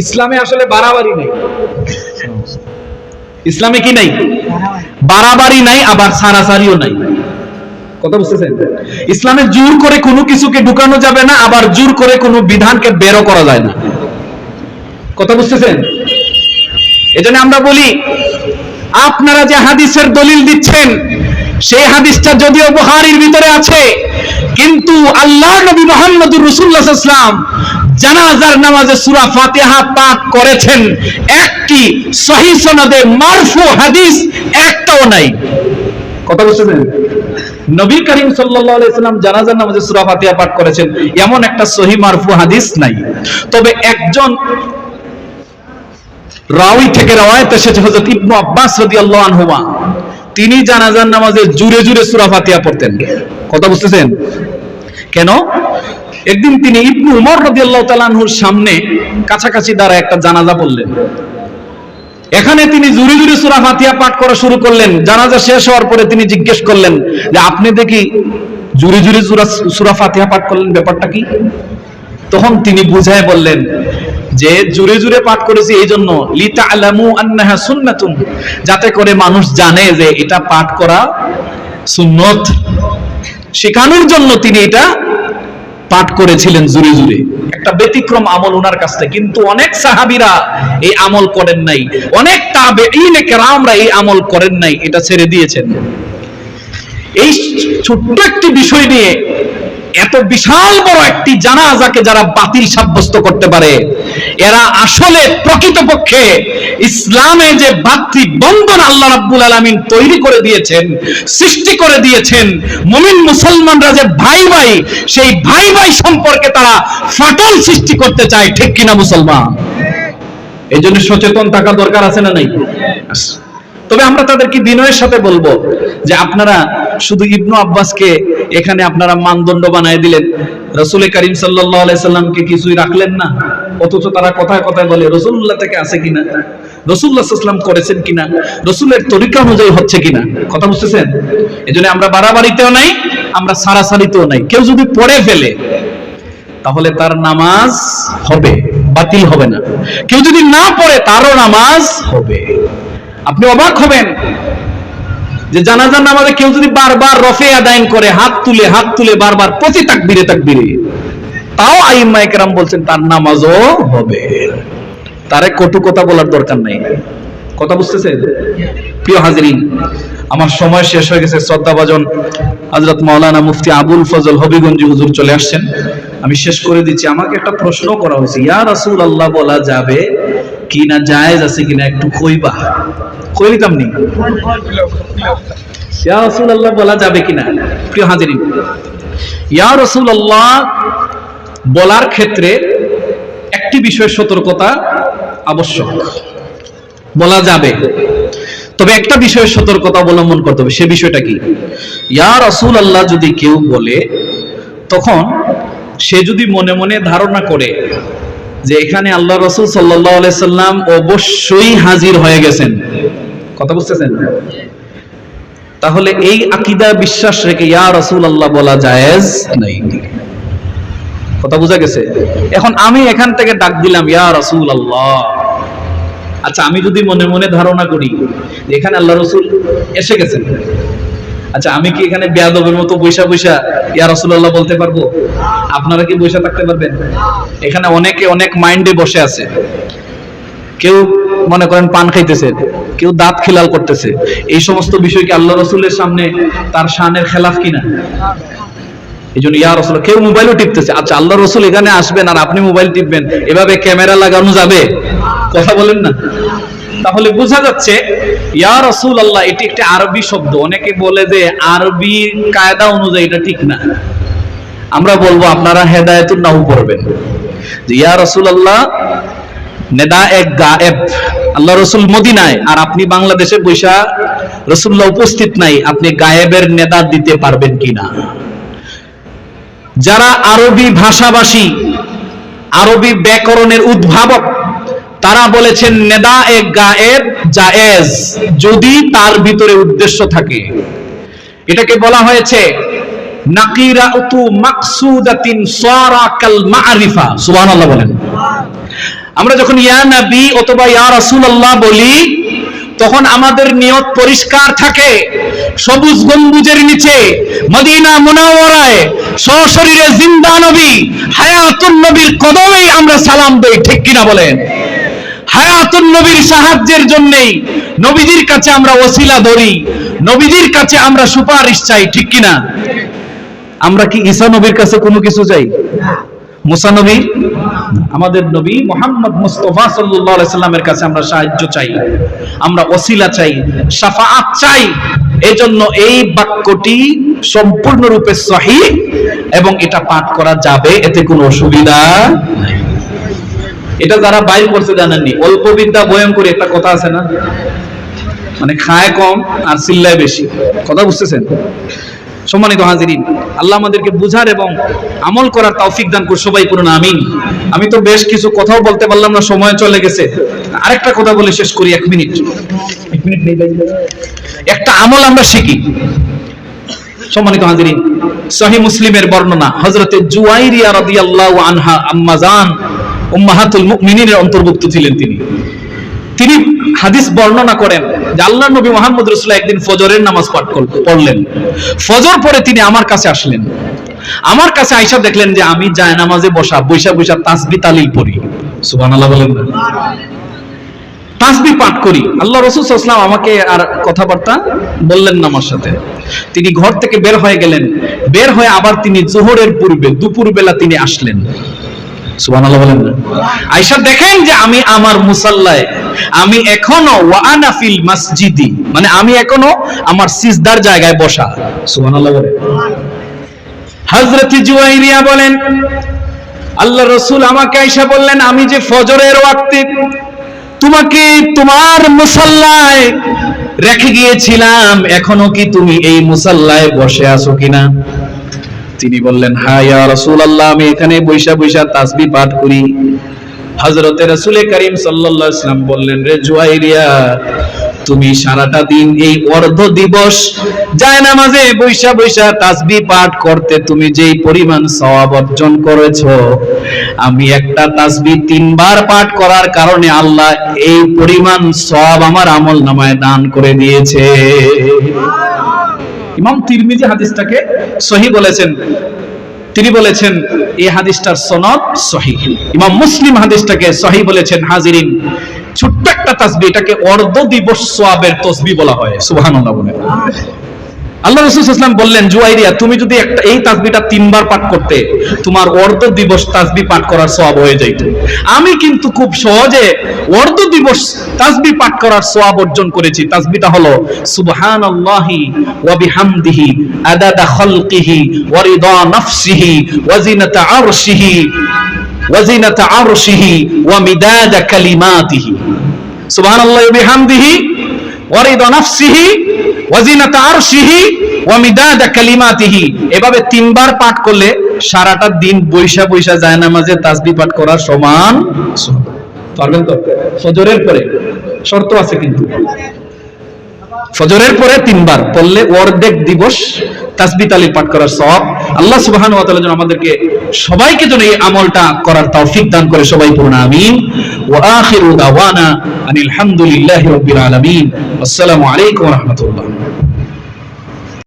ইসলামে আসলে বাড়াবাড়ি নেই। ইসলামে কি নাই? বাড়াবাড়ি নাই, আবার সারাসারিও নাই। কথা বুঝতেছেন? ইসলামে জোর করে কোনো কিছুকে ঢুকানো যাবে না, আবার জোর করে কোনো বিধানকে বেরো করা যায় না। কথা বুঝতেছেন? এজন্য আমরা বলি, আপনারা যে হাদিসের দলিল দিচ্ছেন সেই হাদিসটা যদিও বুখারীর ভিতরে আছে, কিন্তু আল্লাহর নবী মুহাম্মদুর রাসূলুল্লাহ সাল্লাল্লাহু আলাইহি ওয়াসাল্লাম জানাজার নামাজে সূরা ফাতিহা পাঠ করেছেন, একটি সহিহ সনদে মারফু হাদিস একটাও নাই। কথা বুঝতেছেন? নবী করিম সাল্লাল্লাহু আলাইহি ওয়াসাল্লাম জানাজার নামাজে সূরা ফাতিহা পাঠ করেছেন এমন একটা সহিহ মারফু হাদিস নাই। তবে একজন রাওয়ী থেকে রওয়ায়াত এসেছে হযরত ইবনে আব্বাস রাদিয়াল্লাহু আনহুমা, তিনি জানাজার নামাজে জোরে জোরে সূরা ফাতিহা পড়তেন। কথা বুঝতেছেন? কেন? একদিন তিনি ইবনে উমর রাদিয়াল্লাহু তাআলা আনহুর সামনে কাছাকাছি দাঁড়ায় একটা জানাজা পড়লেন। এখানে তিনি জোরে জোরে সূরা ফাতিহা পাঠ করা শুরু করলেন। জানাজা শেষ হওয়ার পরে তিনি জিজ্ঞেস করলেন যে আপনি দেখি জোরে জোরে সূরা ফাতিহা পাঠ করলেন, ব্যাপারটা কি? তখন তিনি বুঝায় বললেন যে জোরে জোরে পাঠ করেছি এই জন্য, লিতা'লামু আন্নাহা সুন্নাতুন, যাতে করে মানুষ জানে যে এটা পাঠ করা সুন্নত, শেখানোর জন্য তিনি এটা পাঠ করেছিলেন জোরে জোরে। একটা ব্যতিক্রম আমল ওনার কাছ থেকে, কিন্তু অনেক সাহাবীরা এই আমল করেন নাই, অনেক তাবেঈনে কেরামরা এই আমল করেন নাই, এটা ছেড়ে দিয়েছেন। এই ছোট্ট একটি বিষয় নিয়ে এত বিশাল বড় একটি জানাজাকে যারা বাতিল সাব্যস্ত করতে পারে, এরা আসলে প্রকৃতপক্ষে ইসলামে যে ভাতৃবন্ধন আল্লাহ রাব্বুল আলামিন তৈরি করে দিয়েছেন, সৃষ্টি করে দিয়েছেন, মুমিন মুসলমানরা যে ভাই ভাই, সেই ভাই ভাই সম্পর্কে তারা ফাটল সৃষ্টি করতে চায়। ঠিক কিনা মুসলমান? এই জন্য সচেতন থাকা দরকার আছে না নাই? তবে আমরা তাদেরকে বিনয়ের সাথে বলবো যে আপনারা শুধু ইবনু আব্বাসকে এখানে আপনারা মানদণ্ড বানায় দিলেন, রাসূল করিম সাল্লাল্লাহু আলাইহি সাল্লামকে কিছুই রাখলেন না। অথচ তারা কথায় কথায় বলে রাসূলুল্লাহ থেকে আছে কিনা, রাসূলুল্লাহ সাল্লাল্লাহু আলাইহি সাল্লাম করেছেন কিনা, রাসূলের তরিকা অনুযায়ী হচ্ছে কিনা। কথা বুঝতেছেন? এজন্য আমরা বাড়াবাড়িতেও নাই, আমরা সারাসারিতেও নাই। কেউ যদি পড়ে ফেলে তাহলে তার নামাজ হবে, বাতিল হবে না। কেউ যদি না পড়ে তারও নামাজ হবে। আপনি অবাক হবেন যে জানাজার নামাজে কেউ যদি বারবার রফে আদায়ন করে, হাত তুলে বারবার প্রতি তাকবীরে তাকবীরে, তাও আইম্মায়ে কেরাম বলছেন তার নামাজও হবে। তারে কটু কথা বলার দরকার নাই। কথা বুঝতেছেন? প্রিয় হাজিরিন, আমার সময় শেষ হয়ে গেছে। শ্রদ্ধাভাজন হযরত মাওলানা মুফতি আবুল ফজল হবিগঞ্জি হুজুর চলে আসছেন। আমি শেষ করে দিচ্ছি। আমাকে একটা প্রশ্ন করা হয়েছে, ইয়া রাসূলুল্লাহ বলা যাবে কিনা, জায়েজ আছে কিনা একটু কইবা। কইলিতাম নি ইয়া রাসূলুল্লাহ বলা যাবে কিনা। প্রিয় হাজিরিন, ইয়া রাসূলুল্লাহ বলার ক্ষেত্রে একটি বিষয় সতর্কতা আবশ্যক। বলা যাবে, তবে একটা বিষয়ে সতর্কতা অবলম্বন করতে হবে। সে বিষয়টা কি? ইয়া রাসূলুল্লাহ যদি কেউ বলে, তখন সে যদি মনে মনে ধারণা করে যে এখানে আল্লাহ রাসূল সাল্লাল্লাহু আলাইহি সাল্লাম অবশ্যই হাজির হয়ে গেছেন, কথা বুঝতেছেন, তাহলে এই আকীদা বিশ্বাস রেখে ইয়া রাসূলুল্লাহ বলা জায়েজ নাই। কথা বুঝা গেছে? এখন আমি এখান থেকে ডাক দিলাম ইয়া রাসূলুল্লাহ, আচ্ছা আমি যদি মনে মনে ধারণা করি যে এখানে আল্লাহ রাসূল এসে গেছেন, আচ্ছা আমি কি এখানে বেয়াদবের মতো বৈশা ইয়া রাসূলুল্লাহ বলতে পারবো? আপনারা কি বৈশা থাকতে পারবেন? এখানে অনেকে অনেক মাইন্ডে বসে আছে। কেউ মনে করেন পান খাইতেছে, কেউ দাঁত খিলাল করতেছে। এই সমস্ত বিষয় কি আল্লাহ রাসূলের সামনে তার শানের খেলাফ কিনা? এই জন্য ইয়া রাসূল, কেউ মোবাইলও টিপতেছে, আচ্ছা আল্লাহ রাসূল এখানে আসবেন আর আপনি মোবাইল টিপবেন, এভাবে ক্যামেরা লাগানো যাবে? কথা বলেন না? তাহলে বোঝা যাচ্ছে ইয়া রাসূলুল্লাহ এটি একটি আরবি শব্দ। অনেকে বলে যে আরবি কায়দা অনুযায়ী এটা ঠিক না। আমরা বলবো আপনারা হেদায়েতুন নাহু পড়বেন যে ইয়া রাসূলুল্লাহ নেদা এক গায়েব, আল্লাহ রাসূল মদিনায় আর আপনি বাংলাদেশে বৈশা, রাসূলুল্লাহ উপস্থিত নাই, আপনি গায়েবের নেদা দিতে পারবেন কিনা। যারা আরবি ভাষাভাষী, আরবি ব্যাকরণের উদ্ভাবক, তারা বলেছেন নেদা এক গায়েব জায়েজ, যদি তার ভিতরে উদ্দেশ্য থাকে। এটাকে বলা হয়েছে নাকিরাতু মাকসুদাতিন সারা কাল মারিফা। সুবহানাল্লাহ বলেন। আমরা যখন ইয়া নবী অথবা ইয়া রাসূলুল্লাহ বলি তখন আমাদের নিয়ত পরিষ্কার থাকে। সবুজ গম্বুজের নিচে মদিনা মুনাওয়ারায় সশরীরে জিন্দা নবী হায়াতুন নবীর কদমেই আমরা সালাম দেই, ঠিক কিনা বলেন? হায়াতুন নবীর সাহায্যের জন্যই নবীজির কাছে আমরা ওসিলা ধরি, নবীজির কাছে আমরা সুপারিশ চাই, ঠিক কিনা? আমরা কি ঈসা নবীর কাছে কোনো কিছু চাই? মুসা নবী, আমাদের নবী মুহাম্মদ মুস্তাফা সাল্লাল্লাহু আলাইহি সাল্লামের কাছে আমরা সাহায্য চাই, আমরা ওসিলা চাই, শাফাআত চাই। এজন্য এই বাক্যটি সম্পূর্ণরূপে সহিহ এবং এটা পাঠ করা যাবে, এতে কোনো অসুবিধা নাই। এটা যারা বাইর করতে জানেননি, অল্প বিদ্যা ভয়ঙ্কর একটা কথা আছে না, মানে খায় কম আর চিল্লায় বেশি, কথা বুঝতেছেন? সম্মানিত হাজিরিন, আল্লাহ আমাদেরকে বুঝার এবং আমল করার তৌফিক দান করুন, সবাই পড়ুন আমিন। আমি তো বেশ কিছু কথাও বলতে পারলাম না, সময় চলে গেছে। আরেকটা কথা বলে শেষ করি, 1 মিনিট নেই ভাই। একটা আমল আমরা শিখি। সম্মানিত হাজিরিন, সহিহ মুসলিমের বর্ণনা, হযরতে জুয়াইরিয়া রাদিয়াল্লাহু আনহা আম্মাজান উম্মাহাতুল মুমিনিনের অন্তর্ভুক্ত ছিলেন। তিনি হাদিস বর্ণনা করেন যে আল্লাহর নবী মুহাম্মদ রাসূলুল্লাহ একদিন ফজরের নামাজ পাঠ পড়লেন। ফজর পরে তিনি আমার কাছে আসলেন। আমার কাছে আয়েশা দেখলেন যে আমি জায়নামাজে বসা তাসবিহ তালিল পড়ি। সুবহানাল্লাহ বলেন না? তাসবিহ পাঠ করি। আল্লাহ রাসূল সাল্লাল্লাহু আলাইহি ওয়াসাল্লাম আমাকে আর কথাবার্তা বললেন না আমার সাথে। তিনি ঘর থেকে বের হয়ে গেলেন। বের হয়ে আবার তিনি যোহরের পূর্বে দুপুরবেলা তিনি আসলেন। সুবহানাল্লাহ বলেন না? আয়েশা দেখেন যে আমি আমার মুসাল্লায়, আমি এখনো ওয়া আনা ফিল মসজিদি, মানে আমি এখনো আমার সিজদার জায়গায় বসা। সুবহানাল্লাহ বলেন। হযরত জুয়াইরিয়া বলেন, আল্লাহর রাসূল আমাকে আয়েশা বললেন, আমি যে ফজরের ওয়াক্তে তোমাকে তোমার মুসাল্লায় রেখে গিয়েছিলাম, এখনো কি তুমি এই মুসাল্লায় বসে আছো কিনা? তিনি বললেন, হ্যাঁ ইয়া রাসূলুল্লাহ, আমি এখানে বৈশা তাসবিহ পাঠ করি। হযরতে রাসূল করিম সাল্লাল্লাহু আলাইহি ওয়াসাল্লাম বললেন, রে জুয়াইরিয়া, তুমি সারাটা দিন এই অর্ধ দিবস জায়নামাজে বৈশা তাসবিহ পাঠ করতে তুমি যেই পরিমাণ সওয়াব অর্জন করেছো, আমি একটা তাসবিহ 3 বার পাঠ করার কারণে আল্লাহ এই পরিমাণ সওয়াব আমার আমলনামায় দান করে দিয়েছে। ইমাম তিরমিজি হাদিসটাকে সহিহ বলেছেন। তিনি বলেছেন এই হাদিসটার সনদ সহিহ। ইমাম মুসলিম হাদিসটাকে সহিহ বলেছেন। হাজিরিন, ছোট্ট একটা তাসবিহ, এটাকে অর্ধ দিবস সওয়াবের তাসবিহ বলা হয়। সুবহানাল্লাহ বলেন। আল্লাহ রাসূল সাল্লাল্লাহু আলাইহি ওয়াসাল্লাম বললেন, জুয়াইরিয়া, তুমি যদি এই তাসবিহটা 3 বার পাঠ করতে, তোমার অর্ধ দিবস তাসবিহ পাঠ করার সওয়াব হয়ে যাইত। আমি কিন্তু খুব সহজে অর্ধ দিবস তাসবিহ পাঠ করার সওয়াব অর্জন করেছি। তাসবিহটা হলো সুবহানাল্লাহি ওয়া বিহামদিহি আদাদা খালকিহি ওয়া রিদা নাফসিহি ওয়া জিনাতা আরশিহি ওয়া মিদাদা কালিমাতিহি। সুবহানাল্লাহি ওয়া বিহামদিহি ওয়া রিদা নাফসিহি ওয়া জিনাতা আরশিহি ওয়া মিদাদা কালিমাতিহি। এভাবে 3 বার পাঠ করলে সারাটা দিন বৈশা জায়নামাজে তাসবিহ পাঠ করার সমান। পারবেন তো? ফজরের পরে শর্ত আছে, কিন্তু ফজরের পরে 3 বার পড়লে অর্ধেক দিবস তাসবিহ তালিল পাঠ করার সওয়াব। আল্লাহ সুবহানাহু ওয়া তাআলা যেন আমাদেরকে সবাইকে যেন এই আমলটা করার তৌফিক দান করে, সবাই পড়ুন আমিন। ওয়া আখিরু দাওয়ানা আনিল হামদুলিল্লাহি রাব্বিল আলামিন। আসসালামু আলাইকুম ওয়া রাহমাতুল্লাহ।